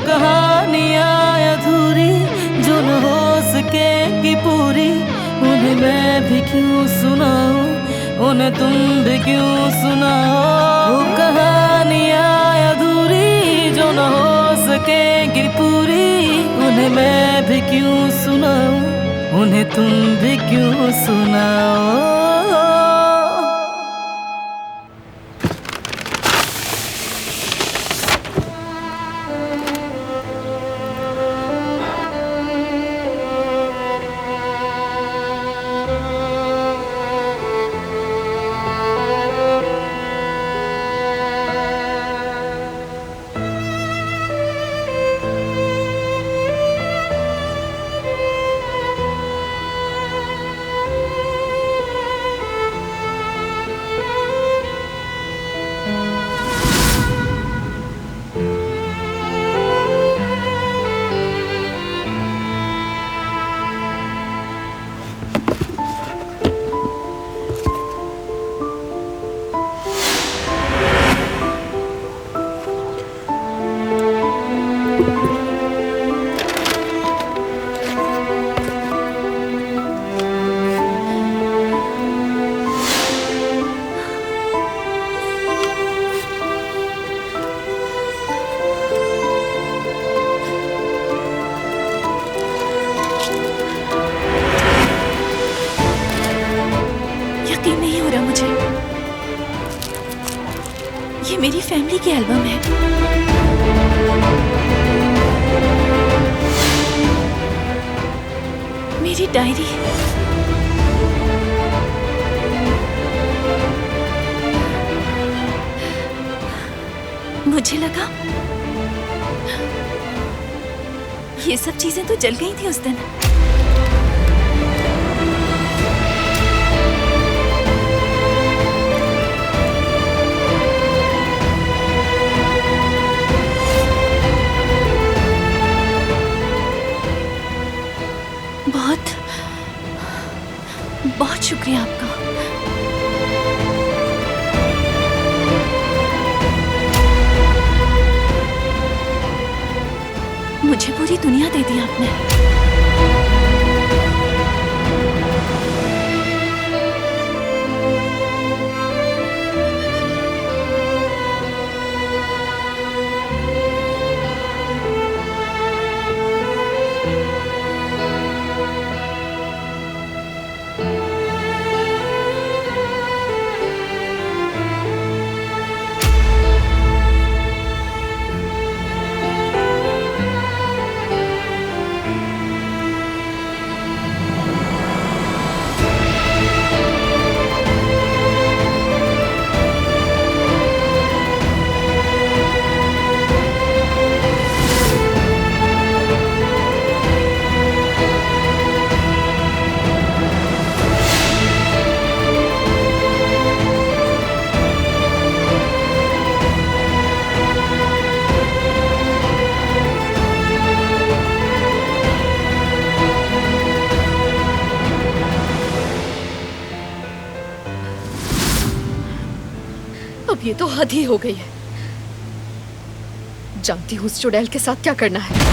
कहानियाँ अधूरी जो न हो सकेगी पूरी, उन्हें मैं भी क्यों सुनाऊं, उन्हें तुम भी क्यों सुनाओ। वो कहानियाँ अधूरी जो न हो सकेगी पूरी, उन्हें मैं भी क्यों सुनाऊं, उन्हें तुम भी क्यों सुनाओ। यकीन नहीं हो रहा मुझे, ये मेरी फैमिली की एल्बम है। मेरी डायरी। मुझे लगा ये सब चीजें तो जल गई थी उस दिन। बहुत बहुत शुक्रिया आपका। मुझे पूरी दुनिया दे दी आपने। अब ये तो हद ही हो गई है। जानती हूँ उस चुड़ैल के साथ क्या करना है।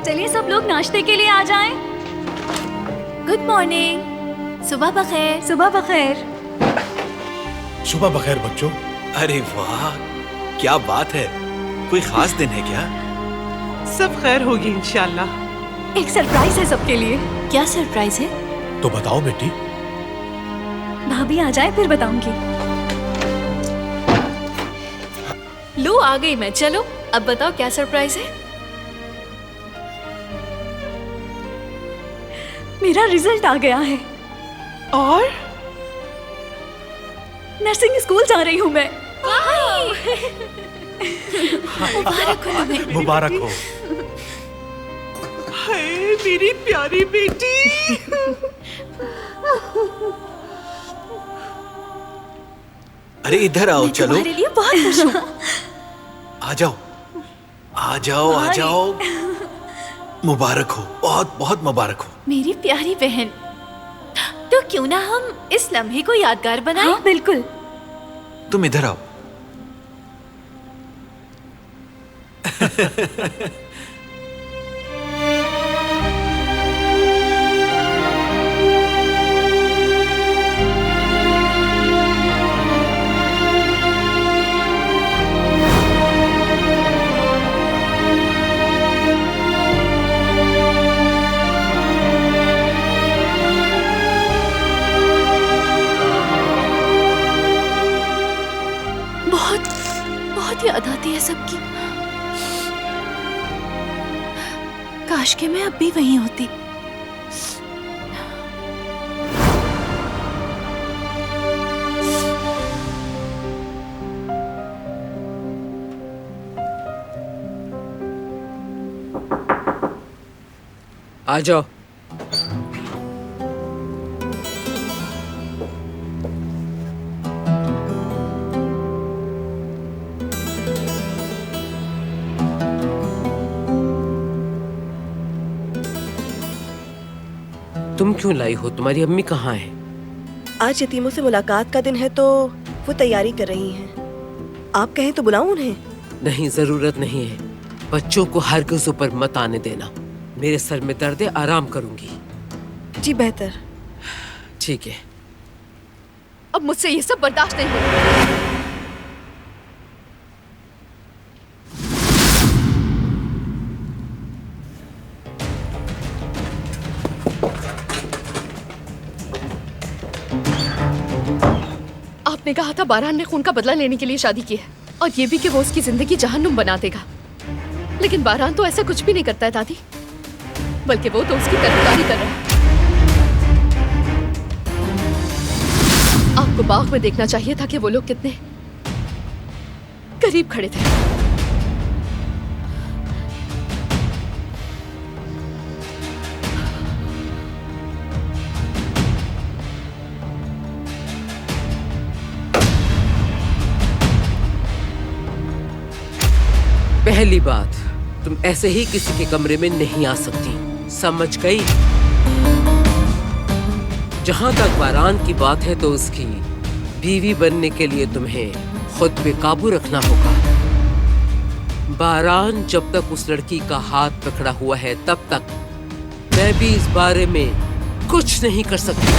चलिए सब लोग नाश्ते के लिए आ जाएं। Good morning. सुबह बखैर। सुबह बखैर। सुबह बखैर बच्चों। अरे वाह, क्या बात है, कोई खास दिन है क्या? सब खैर होगी इंशाल्लाह। एक सरप्राइज है सबके लिए। क्या सरप्राइज है? तो बताओ बेटी। भाभी आ जाए फिर बताऊंगी। लो आ गई मैं। चलो अब बताओ क्या सरप्राइज है? मेरा रिजल्ट आ गया है और नर्सिंग स्कूल जा रही हूँ मैं। मुबारक हो तुम्हें। मुबारक हो। हाय मेरी प्यारी बेटी। अरे इधर आओ, मैं चलो। तुम्हारे लिए बहुत खुश हूँ। आ जाओ, आ जाओ, आ जाओ। मुबारक हो, बहुत बहुत मुबारक हो। मेरी प्यारी बहन, तो क्यों ना हम इस लम्हे को यादगार बनाएं? हाँ, बिल्कुल। तुम इधर आओ। बहुत याद आती है सबकी। काश के मैं अब भी वहीं होती। आ जाओ। तुम क्यों लाई हो? तुम्हारी अम्मी कहाँ है? आज यतीमों से मुलाकात का दिन है तो वो तैयारी कर रही हैं। आप कहें तो बुलाऊं उन्हें? नहीं, जरूरत नहीं है। बच्चों को हरगिज़ ऊपर मत आने देना। मेरे सर में दर्द है, आराम करूंगी। जी बेहतर। ठीक है। अब मुझसे ये सब बर्दाश्त नहीं होगा। आपने कहा था बारान ने खून का बदला लेने के लिए शादी की है और ये भी कि वो उसकी जिंदगी जहन्नुम बना देगा। लेकिन बारान तो ऐसा कुछ भी नहीं करता है दादी, बल्कि वो तो उसकी तरफदारी कर रहा है। आपको बाग में देखना चाहिए था कि वो लोग कितने करीब खड़े थे। पहली बात, तुम ऐसे ही किसी के कमरे में नहीं आ सकती, समझ गई? जहां तक बारान की बात है तो उसकी बीवी बनने के लिए तुम्हें खुद पे काबू रखना होगा। बारान जब तक उस लड़की का हाथ पकड़ा हुआ है तब तक मैं भी इस बारे में कुछ नहीं कर सकती।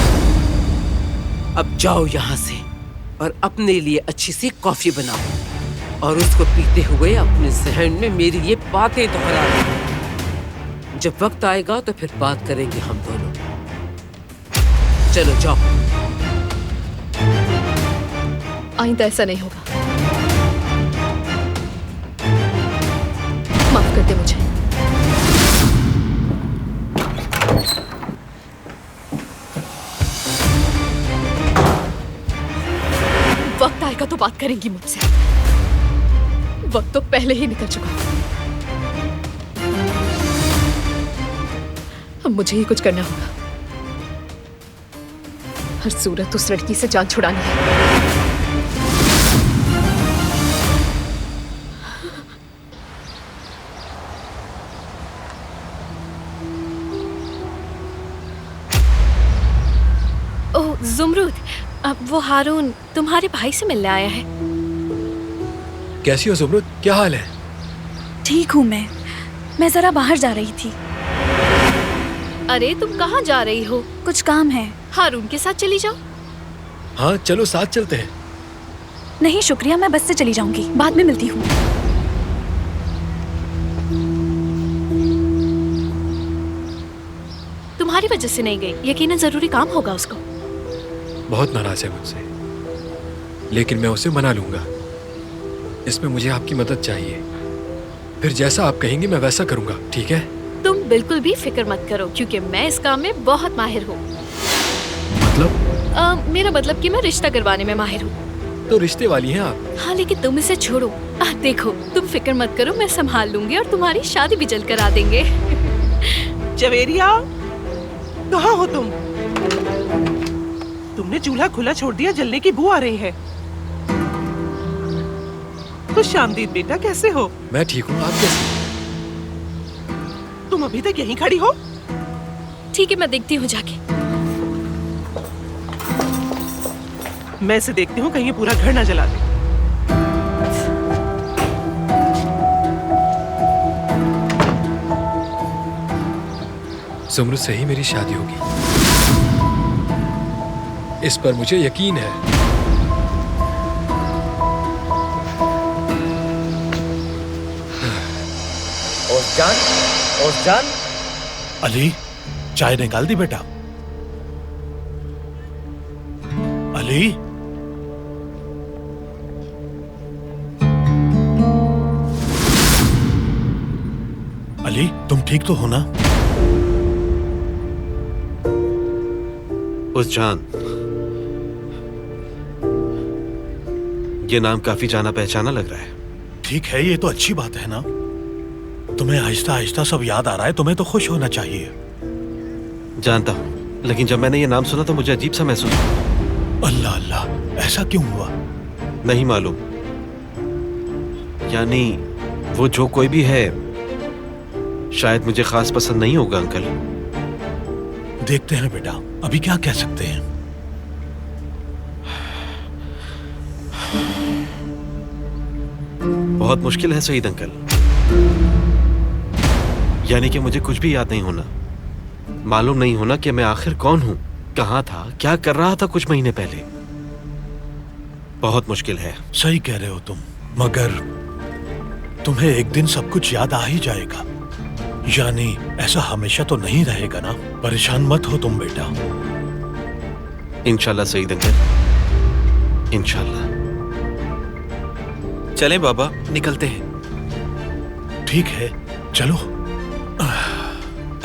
अब जाओ यहाँ से और अपने लिए अच्छी सी कॉफी बनाओ और उसको पीते हुए अपने जहन में मेरी ये बातें दोहराना। जब वक्त आएगा तो फिर बात करेंगे हम दोनों। चलो जाओ। आइंदा ऐसा नहीं होगा। माफ कर दे मुझे। वक्त आएगा तो बात करेंगी मुझसे। वक्त तो पहले ही निकल चुका। अब मुझे ही कुछ करना होगा। हर सूरत उस लड़की से जान छुड़ानी है। ओह जुमरूद, अब वो हारून तुम्हारे भाई से मिलने आया है। कैसी हो जुमरुद, क्या हाल है? ठीक हूँ मैं जरा बाहर जा रही थी। अरे तुम कहाँ जा रही हो? कुछ काम है। हारून के साथ चली जाओ। हाँ चलो साथ चलते हैं। नहीं शुक्रिया, मैं बस से चली जाऊंगी, बाद में मिलती हूँ। तुम्हारी वजह से नहीं गई, यकीनन जरूरी काम होगा उसको। बहुत नाराज है मुझसे, लेकिन मैं उसे मना लूंगा। इसमें मुझे आपकी मदद चाहिए। फिर जैसा आप कहेंगे मैं वैसा करूंगा, ठीक है? तुम बिल्कुल भी फिक्र मत करो क्योंकि मैं इस काम में बहुत माहिर हूँ। मतलब? मेरा मतलब कि मैं रिश्ता करवाने में माहिर हूँ। तो रिश्ते वाली हैं आप? हाँ, लेकिन तुम इसे छोड़ो। देखो, तुम फिक्र मत करो, मैं संभाल लूंगी और तुम्हारी शादी भी जल्द करा देंगे। जवेरिया, कहाँ हो तुम? तुमने चूल्हा खुला छोड़ दिया, जलने की बू आ रही है। खुश आमदीद बेटा, कैसे हो? मैं ठीक हूँ, आप कैसे? तुम अभी तक यहीं खड़ी हो? ठीक है, मैं देखती हूँ जाके। मैं इसे देखती हूँ कहीं ये पूरा घर ना जला दे। ज़ुमरुद से ही मेरी शादी होगी, इस पर मुझे यकीन है। ओज़जान, अली, चाय निकाल दी बेटा? अली, अली, तुम ठीक तो हो ना? ओज़जान, ये नाम काफी जाना पहचाना लग रहा है। ठीक है, ये तो अच्छी बात है ना। तुम्हें आहिस्ता आहिस्ता सब याद आ रहा है, तुम्हें तो खुश होना चाहिए। जानता हूँ, लेकिन जब मैंने ये नाम सुना तो मुझे अजीब सा महसूस हुआ। अल्लाह अल्लाह, ऐसा क्यों हुआ? नहीं मालूम, यानी वो जो कोई भी है शायद मुझे खास पसंद नहीं होगा अंकल। देखते हैं बेटा, अभी क्या कह सकते हैं। बहुत मुश्किल है सईद अंकल, यानी कि मुझे कुछ भी याद नहीं होना, मालूम नहीं होना कि मैं आखिर कौन हूं, कहां था, क्या कर रहा था कुछ महीने पहले। बहुत मुश्किल है। सही कह रहे हो तुम, मगर तुम्हें एक दिन सब कुछ याद आ ही जाएगा। यानी ऐसा हमेशा तो नहीं रहेगा ना। परेशान मत हो तुम बेटा। इंशाल्लाह सईद अंकल, इंशाल्लाह। चलें बाबा, निकलते हैं। ठीक है, चलो।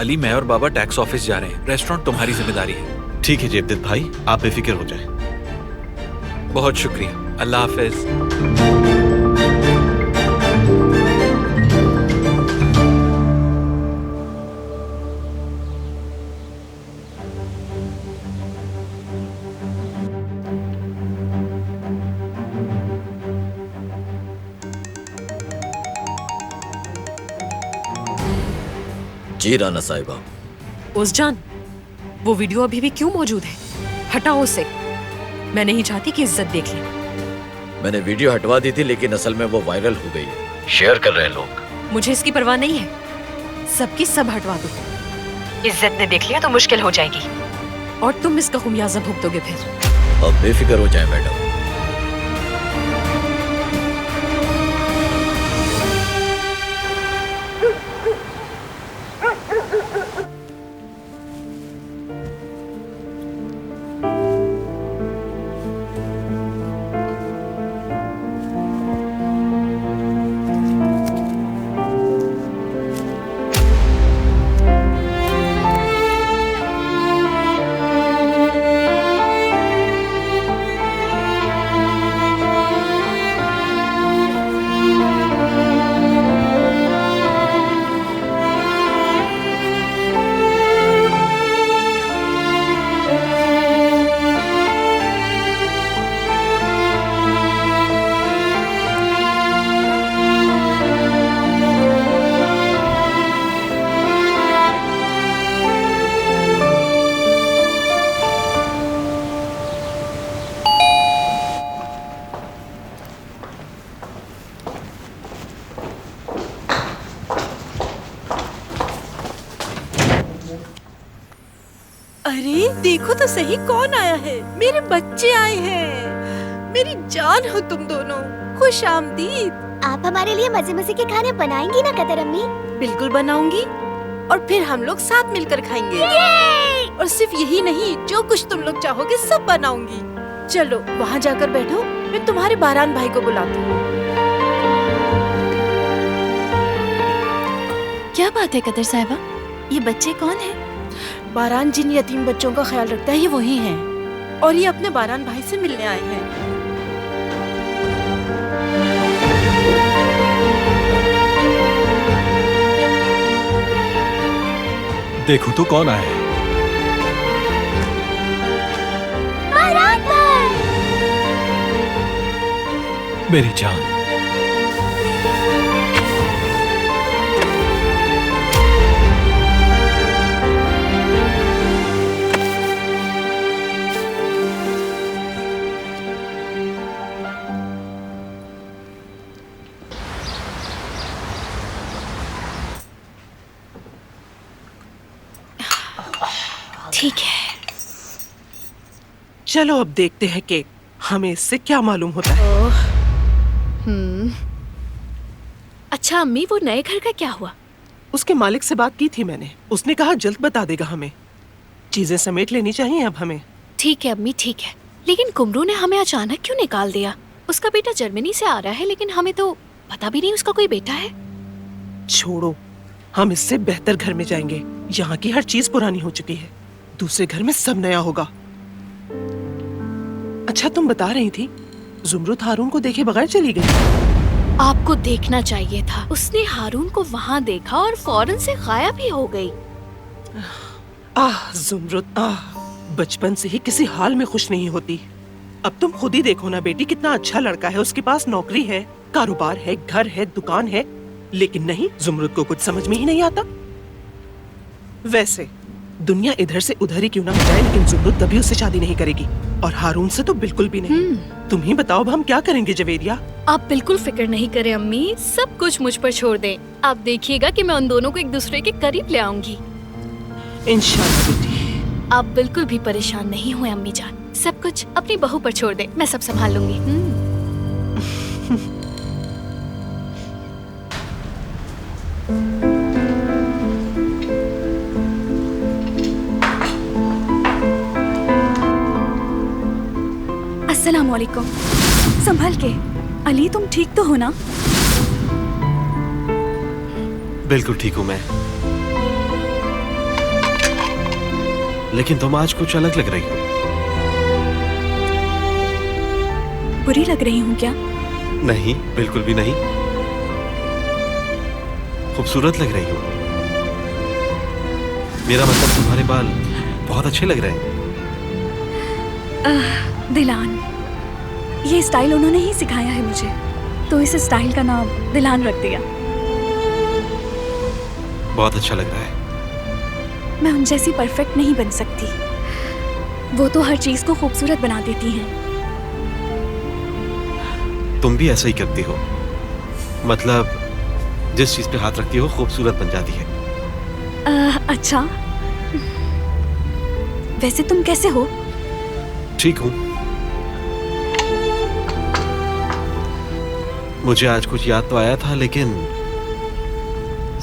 अली, मैं और बाबा टैक्स ऑफिस जा रहे हैं, रेस्टोरेंट तुम्हारी जिम्मेदारी है। ठीक है जेबदित भाई, आप बेफिक्र हो जाएं। बहुत शुक्रिया, अल्लाह हाफिज। जी राना साहिबा। ओज़जान, वो वीडियो अभी भी क्यों मौजूद है? हटाओ उसे। मैं नहीं चाहती कि इज्जत देख ले। मैंने वीडियो हटवा दी थी, लेकिन असल में वो वायरल हो गई है, शेयर कर रहे हैं लोग। मुझे इसकी परवाह नहीं है, सबकी सब हटवा दो। इज्जत ने देख लिया तो मुश्किल हो जाएगी और तुम इसका खुमियाजा भुगतोगे फिर। अब बेफिक्र हो जाए मैडम। अरे देखो तो सही, कौन आया है? मेरे बच्चे आए हैं। मेरी जान हो तुम दोनों। खुश आमदीद। आप हमारे लिए मजे मजे के खाने बनाएंगी ना कदर अम्मी? बिल्कुल बनाऊंगी, और फिर हम लोग साथ मिलकर खाएंगे। और सिर्फ यही नहीं, जो कुछ तुम लोग चाहोगे सब बनाऊंगी। चलो वहाँ जाकर बैठो, मैं तुम्हारे बारान भाई को बुलाती हूँ। क्या बात है कदर साहिबा, ये बच्चे कौन हैं? बारान जिन यतीम बच्चों का ख्याल रखता है ये वही हैं, और ये अपने बारान भाई से मिलने आए हैं। देखो तो कौन आया है। मेरी जान, ठीक है, चलो अब देखते हैं कि हमें इससे क्या मालूम होता है। अच्छा अम्मी, वो नए घर का क्या हुआ? उसके मालिक से बात की थी मैंने, उसने कहा जल्द बता देगा हमें। चीजें समेट लेनी चाहिए अब हमें। ठीक है अम्मी, ठीक है, लेकिन कुमरू ने हमें अचानक क्यों निकाल दिया? उसका बेटा जर्मनी से आ रहा है, लेकिन हमें तो पता भी नहीं उसका कोई बेटा है। छोड़ो, हम इससे बेहतर घर में जाएंगे। यहाँ की हर चीज पुरानी हो चुकी है, दूसरे घर में सब नया होगा। अच्छा तुम बता रही थी जुमरुद हारून को देखे बगैर चली गई। आपको देखना चाहिए था, उसने हारून को वहाँ देखा और फौरन से गायब ही हो गई। जुमरुद, बचपन से ही किसी हाल में खुश नहीं होती। अब तुम खुद ही देखो ना बेटी, कितना अच्छा लड़का है, उसके पास नौकरी है, कारोबार है, घर है, दुकान है, लेकिन नहीं, जुमरुद को कुछ समझ में ही नहीं आता। वैसे दुनिया इधर से उधर ही क्यों ना हो जाए, लेकिन जुमरुद कभी उससे शादी नहीं करेगी, और हारून से तो बिल्कुल भी नहीं। तुम ही बताओ अब हम क्या करेंगे जवेरिया? आप बिल्कुल फिक्र नहीं करें अम्मी, सब कुछ मुझ पर छोड़ दें। आप देखिएगा कि मैं उन दोनों को एक दूसरे के करीब ले आऊंगी। इंशाल्लाह बेटी। आप बिल्कुल भी परेशान नहीं हुए अम्मी जान, सब कुछ अपनी बहू पर छोड़ दें, मैं सब संभाल लूंगी। अस्सलाम वालेकुम। संभल के। अली तुम ठीक तो हो ना? बिल्कुल ठीक हूँ मैं, लेकिन तुम आज कुछ अलग लग रही हो। बुरी लग रही हूँ क्या? नहीं, बिल्कुल भी नहीं, खूबसूरत लग रही हो। मेरा मतलब तुम्हारे बाल बहुत अच्छे लग रहे हैं। दिलान, ये स्टाइल उन्होंने ही सिखाया है मुझे, तो इस स्टाइल का नाम दिलान रख दिया। बहुत अच्छा लग रहा है। मैं उन जैसी परफेक्ट नहीं बन सकती, वो तो हर चीज को खूबसूरत बना देती हैं। तुम भी ऐसा ही करती हो, मतलब जिस चीज पे हाथ रखती हो खूबसूरत बन जाती है। अच्छा, वैसे तुम कैसे हो? ठीक हूँ। मुझे आज कुछ याद तो आया था, लेकिन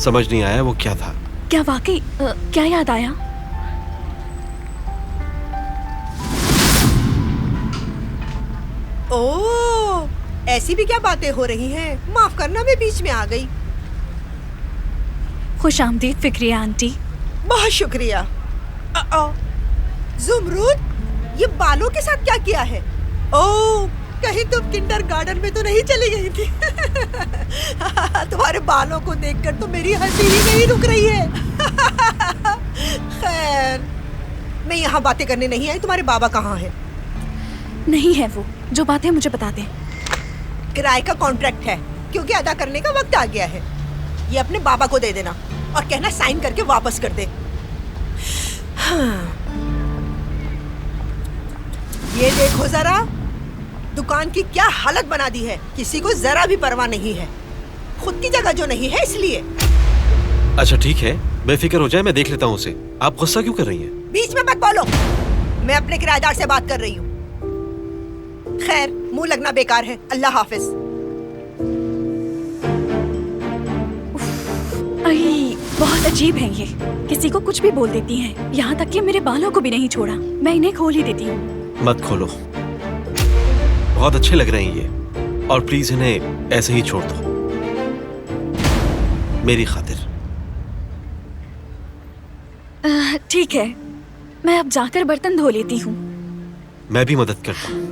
समझ नहीं आया वो क्या था। क्या वाकई? क्या याद आया? ओह, ऐसी भी क्या बातें हो रही हैं? माफ करना, मैं बीच में आ गई। खुश आमदीद फिक्रिया आंटी। बहुत शुक्रिया। जुमरुद, ये बालों के साथ क्या किया है? ओह, कहीं तुम किंडरगार्टन में तो नहीं चली गई थी? तुम्हारे बालों को देखकर तो मेरी हंसी ही नहीं रुक रही है। खैर, मैं यहाँ बातें करने नहीं आई। तुम्हारे बाबा कहाँ हैं? नहीं है वो, जो बात है मुझे बता दे। किराए का कॉन्ट्रैक्ट है, क्योंकि अदा करने का वक्त आ गया है। ये अपने बाबा को दे देना और कहना साइन करके वापस कर दे। हाँ। ये देखो जरा, दुकान की क्या हालत बना दी है। किसी को जरा भी परवाह नहीं है, खुद की जगह जो नहीं है इसलिए। अच्छा ठीक है, बेफिक्र हो जाए, मैं देख लेता हूँ उसे। आप गुस्सा क्यों कर रही हैं? बीच में मत बोलो, मैं अपने किराएदार से बात कर रही हूँ। खैर, मुंह लगना बेकार है। अल्लाह हाफिज। अरे, बहुत अजीब है ये, किसी को कुछ भी बोल देती हैं। यहाँ तक कि मेरे बालों को भी नहीं छोड़ा। मैं इन्हें खोल ही देती हूँ। मत खोलो, बहुत अच्छे लग रहे हैं ये, और प्लीज इन्हें ऐसे ही छोड़ दो, मेरी खातिर। ठीक है, मैं अब जाकर बर्तन धो लेती हूँ। मैं भी मदद करता हूँ।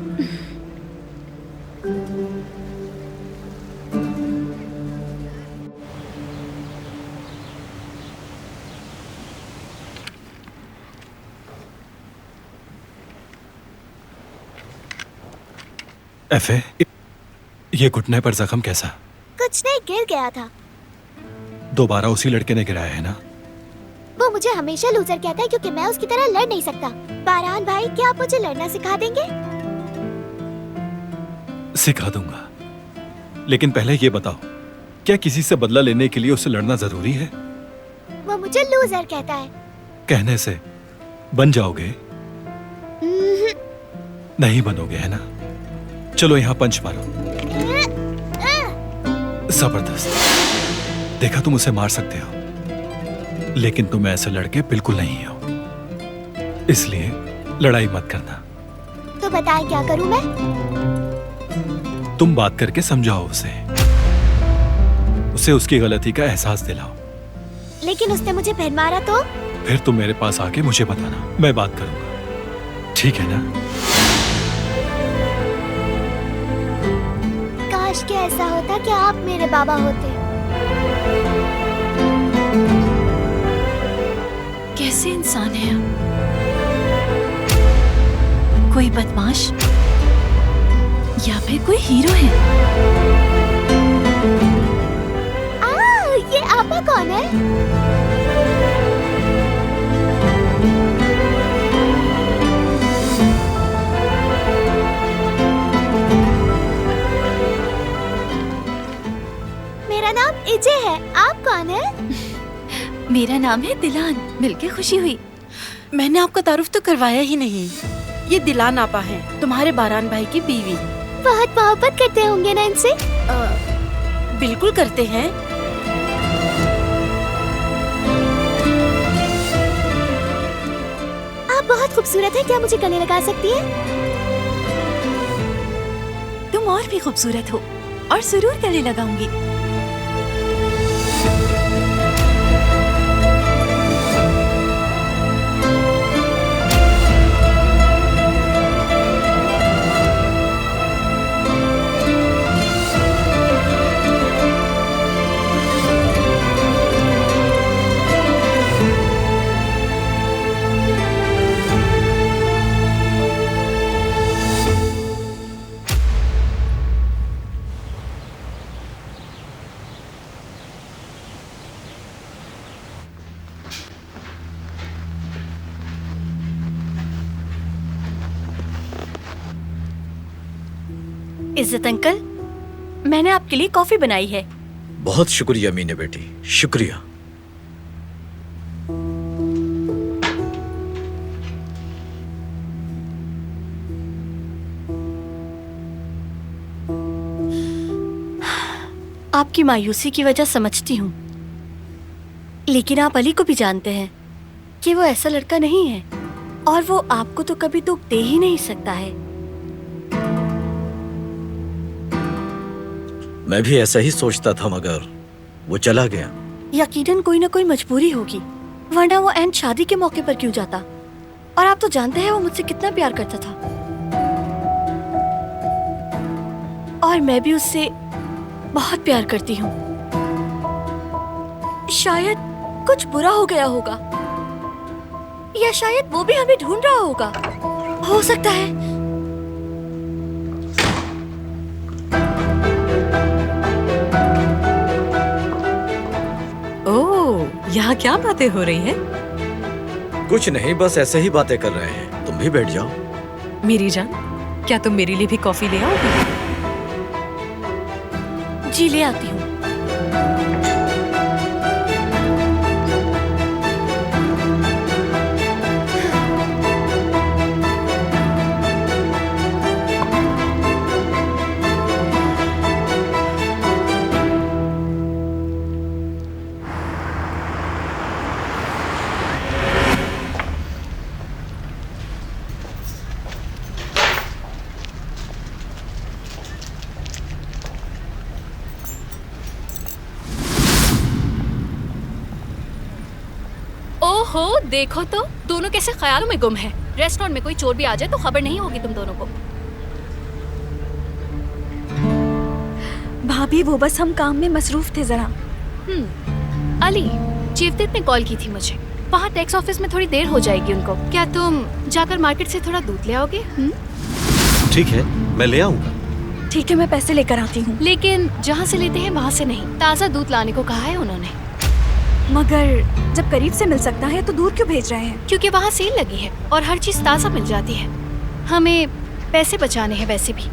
एफे, ये घुटने पर जख्म कैसा? कुछ नहीं, गिर गया था। दोबारा उसी लड़के ने गिराया है ना? वो मुझे हमेशा लूजर कहता है क्योंकि मैं उसकी तरह लड़ नहीं सकता। बारान भाई, क्या आप मुझे लड़ना सिखा देंगे? सिखा दूंगा, लेकिन पहले ये बताओ, क्या किसी से बदला लेने के लिए उससे लड़ना जरूरी है? वो मुझे लूजर कहता है। कहने से बन जाओगे? नहीं बनोगे, है ना? चलो यहाँ पंच मारो। जबरदस्त। देखा, तुम उसे मार सकते हो, लेकिन तुम ऐसे लड़के बिल्कुल नहीं हो, इसलिए लड़ाई मत करना। तो बताएं क्या करूं मैं? तुम बात करके समझाओ उसे उसकी गलती का एहसास दिलाओ। लेकिन उसने मुझे फिर मारा तो? फिर तुम मेरे पास आके मुझे बताना, मैं बात करूंगा, ठीक है ना? काश कि ऐसा होता कि आप मेरे बाबा होते। कैसे इंसान है आप? कोई बदमाश या फिर कोई हीरो है? ये आपा कौन है? मेरा नाम इजे है, आप कौन है? मेरा नाम है दिलान, मिलके खुशी हुई। मैंने आपका तारुफ तो करवाया ही नहीं। ये दिलान आपा है, तुम्हारे बारान भाई की बीवी। बहुत मोहब्बत करते होंगे ना इनसे? बिल्कुल करते हैं। आप बहुत खूबसूरत हैं, क्या मुझे गले लगा सकती हैं? तुम और भी खूबसूरत हो और जरूर गले लगाऊंगी। इज्जत अंकल, मैंने आपके लिए कॉफी बनाई है। बहुत शुक्रिया मीने बेटी, शुक्रिया। आपकी मायूसी की वजह समझती हूँ, लेकिन आप अली को भी जानते हैं कि वो ऐसा लड़का नहीं है और वो आपको तो कभी दुख दे ही नहीं सकता है। मैं भी ऐसा ही सोचता था, मगर वो चला गया। यकीनन कोई ना कोई मजबूरी होगी, वरना वो एंड शादी के मौके पर क्यों जाता? और आप तो जानते हैं वो मुझसे कितना प्यार करता था, और मैं भी उससे बहुत प्यार करती हूँ। शायद कुछ बुरा हो गया होगा, या शायद वो भी हमें ढूंढ रहा होगा। हो सकता है। यहाँ क्या बातें हो रही हैं? कुछ नहीं, बस ऐसे ही बातें कर रहे हैं। तुम भी बैठ जाओ। मेरी जान, क्या तुम मेरे लिए भी कॉफी ले आओगी? जी ले आती हूँ। ओहो, देखो तो दोनों कैसे ख्यालों में गुम है। रेस्टोरेंट में कोई चोर भी आ जाए तो खबर नहीं होगी तुम दोनों को। भाभी वो बस हम काम में मसरूफ थे जरा। अली, चीफ ने कॉल की थी मुझे। वहाँ टैक्स ऑफिस में थोड़ी देर हो जाएगी उनको। क्या तुम जाकर मार्केट से थोड़ा दूध ले आओगे? ठीक है, मैं ले आऊंगा। ठीक है, मैं पैसे लेकर आती हूँ। लेकिन जहाँ से लेते हैं वहाँ से नहीं, ताज़ा दूध लाने को कहा है उन्होंने। मगर जब करीब से मिल सकता है तो दूर क्यों भेज रहे हैं? क्योंकि वहाँ सेल लगी है और हर चीज़ ताज़ा मिल जाती है। हमें पैसे बचाने हैं, वैसे भी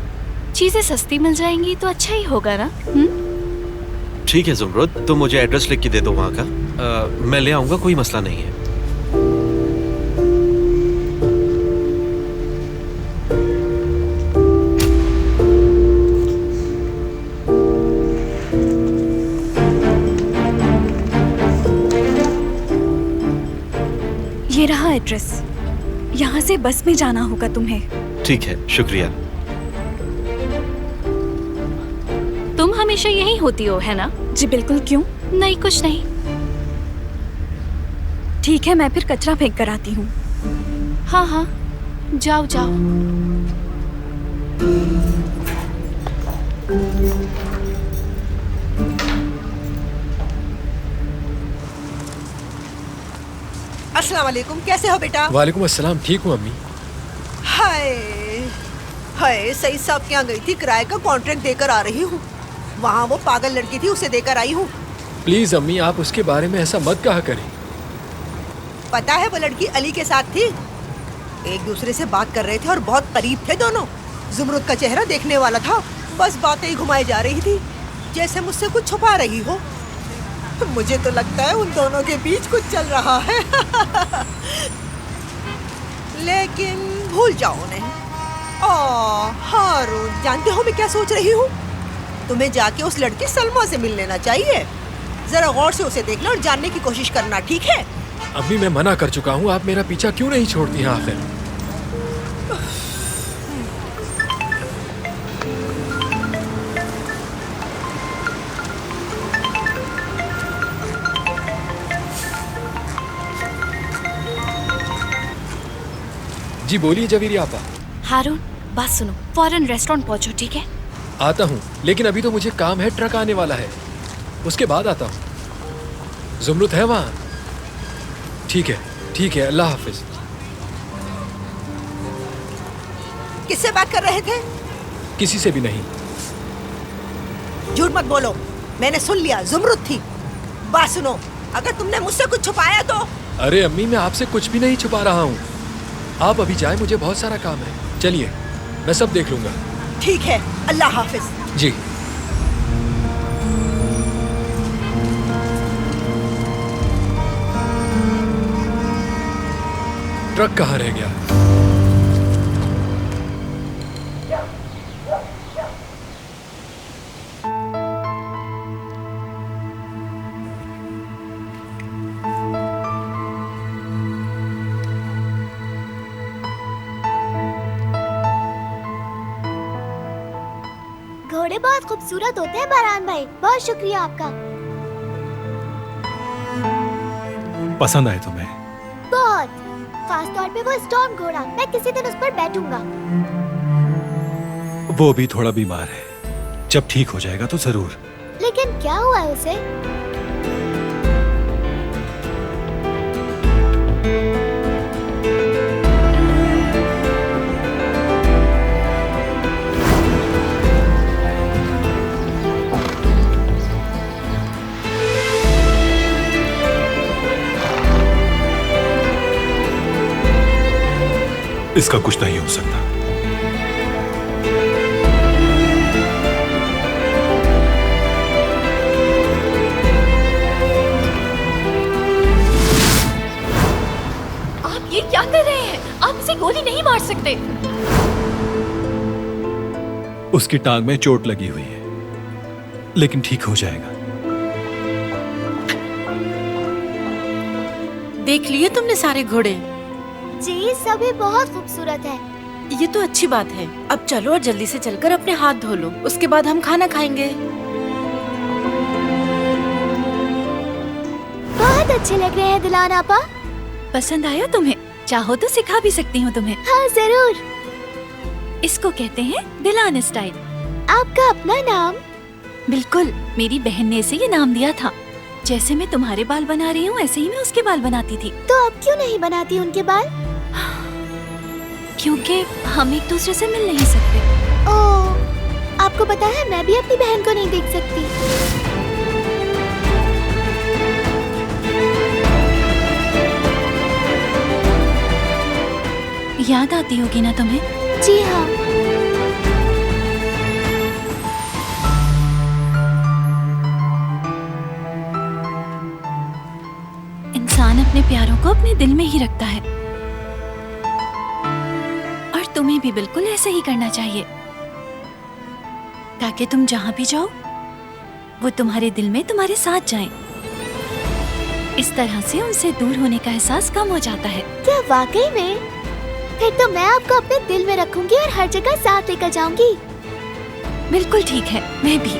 चीज़ें सस्ती मिल जाएंगी तो अच्छा ही होगा ना। ठीक है जुमरुद, तुम मुझे एड्रेस लिख के दे दो वहाँ का। मैं ले आऊंगा, कोई मसला नहीं है। ये रहा एड्रेस। यहाँ से बस में जाना होगा तुम्हें। ठीक है, शुक्रिया। तुम हमेशा यही होती हो, है ना? जी बिल्कुल। क्यों? नहीं, कुछ नहीं। ठीक है, मैं फिर कचरा फेंक कर आती हूँ। हाँ हाँ, जाओ जाओ। अस्सलाम वालेकुम, कैसे हो बेटा? वालेकुम अस्सलाम, ठीक हूँ अम्मी। हाय हाय, सईद साहब के यहाँ गई थी, किराए का कॉन्ट्रैक्ट देकर आ रही हूँ। वहाँ वो पागल लड़की थी, उसे देकर आई हूँ। प्लीज अम्मी, आप उसके बारे में ऐसा मत कहा करें। पता है वो लड़की अली के साथ थी। एक दूसरे से बात कर रहे थे और बहुत करीब थे दोनों। जुमरुद का चेहरा देखने वाला था, बस बातें ही घुमाई जा रही थी, जैसे मुझसे कुछ छुपा रही हो। मुझे तो लगता है उन दोनों के बीच कुछ चल रहा है। लेकिन भूल जाओ उन्हें। हारून, जानते हो मैं क्या सोच रही हूँ? तुम्हें जाके उस लड़की सलमा से मिल लेना चाहिए। जरा गौर से उसे देखना और जानने की कोशिश करना, ठीक है? अम्मी, मैं मना कर चुका हूँ, आप मेरा पीछा क्यों नहीं छोड़ती हैं आखिर? जी बोलिए जवीरी आपा। हारून, बात सुनो, फौरन रेस्टोरेंट पहुंचो, ठीक है? आता हूँ, लेकिन अभी तो मुझे काम है, ट्रक आने वाला है, उसके बाद आता हूँ। जुमरुद है वहाँ? ठीक है, अल्लाह हाफिज। किससे बात कर रहे थे? किसी से भी नहीं। झूठ मत बोलो, मैंने सुन लिया, जुमरुद थी। बात सुनो, अगर तुमने मुझसे कुछ छुपाया तो। अरे अम्मी, मैं आपसे कुछ भी नहीं छुपा रहा हूँ। आप अभी जाए, मुझे बहुत सारा काम है। चलिए, मैं सब देख लूंगा। ठीक है, अल्लाह हाफिज। जी। ट्रक कहाँ रह गया? घोड़े बहुत खूबसूरत होते हैं बारान भाई, बहुत शुक्रिया आपका। पसंद आए तुम्हें? बहुत, खास तौर पे वो स्टॉर्म घोड़ा। मैं किसी दिन उस पर बैठूंगा। वो भी थोड़ा बीमार है, जब ठीक हो जाएगा तो जरूर। लेकिन क्या हुआ है उसे? इसका कुछ नहीं हो सकता। आप ये क्या कर रहे हैं? आप इसे गोली नहीं मार सकते। उसकी टांग में चोट लगी हुई है, लेकिन ठीक हो जाएगा। देख लिए तुमने सारे घोड़े? जी, सभी बहुत खूबसूरत है। ये तो अच्छी बात है। अब चलो और जल्दी से चलकर अपने हाथ धो लो, उसके बाद हम खाना खाएंगे। बहुत अच्छे लग रहे हैं दुल्हन आपा। पसंद आया तुम्हें? चाहो तो सिखा भी सकती हूँ तुम्हें। हाँ जरूर। इसको कहते हैं दिलान स्टाइल। आपका अपना नाम? बिल्कुल, मेरी बहन ने इसे ये नाम दिया था। जैसे मैं तुम्हारे बाल बना रही हूँ ऐसे ही मैं उसके बाल बनाती थी। तो अब क्यों नहीं बनाती उनके बाल? क्योंकि हम एक दूसरे से मिल नहीं सकते। ओह, आपको पता है मैं भी अपनी बहन को नहीं देख सकती। याद आती होगी ना तुम्हें? जी हाँ। इंसान अपने प्यारों को अपने दिल में ही रखता है और तुम्हें भी बिल्कुल ऐसा ही करना चाहिए ताकि तुम जहां भी जाओ वो तुम्हारे दिल में तुम्हारे साथ जाएं। इस तरह से उनसे दूर होने का एहसास कम हो जाता है। क्या वाकई में? फिर तो मैं आपको अपने दिल में रखूंगी और हर जगह साथ लेकर जाऊंगी। बिल्कुल ठीक है, मैं भी।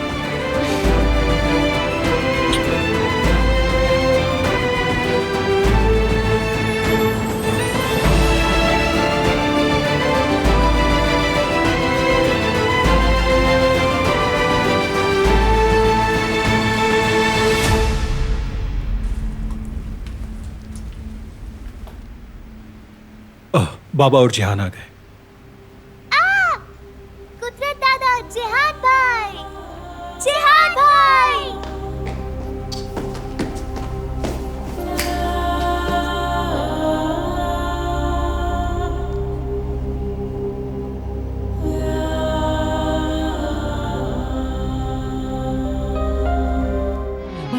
बाबा और जिहान आ गए। कुदरत दादा, जिहान भाई, जिहान भाई।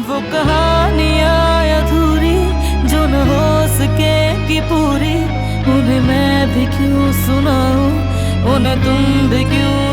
वो कहानियाँ अधूरी जो न हो सके कि पूरी, उन्हें मैं भी क्यों सुनाऊं, उन्हें तुम भी क्यों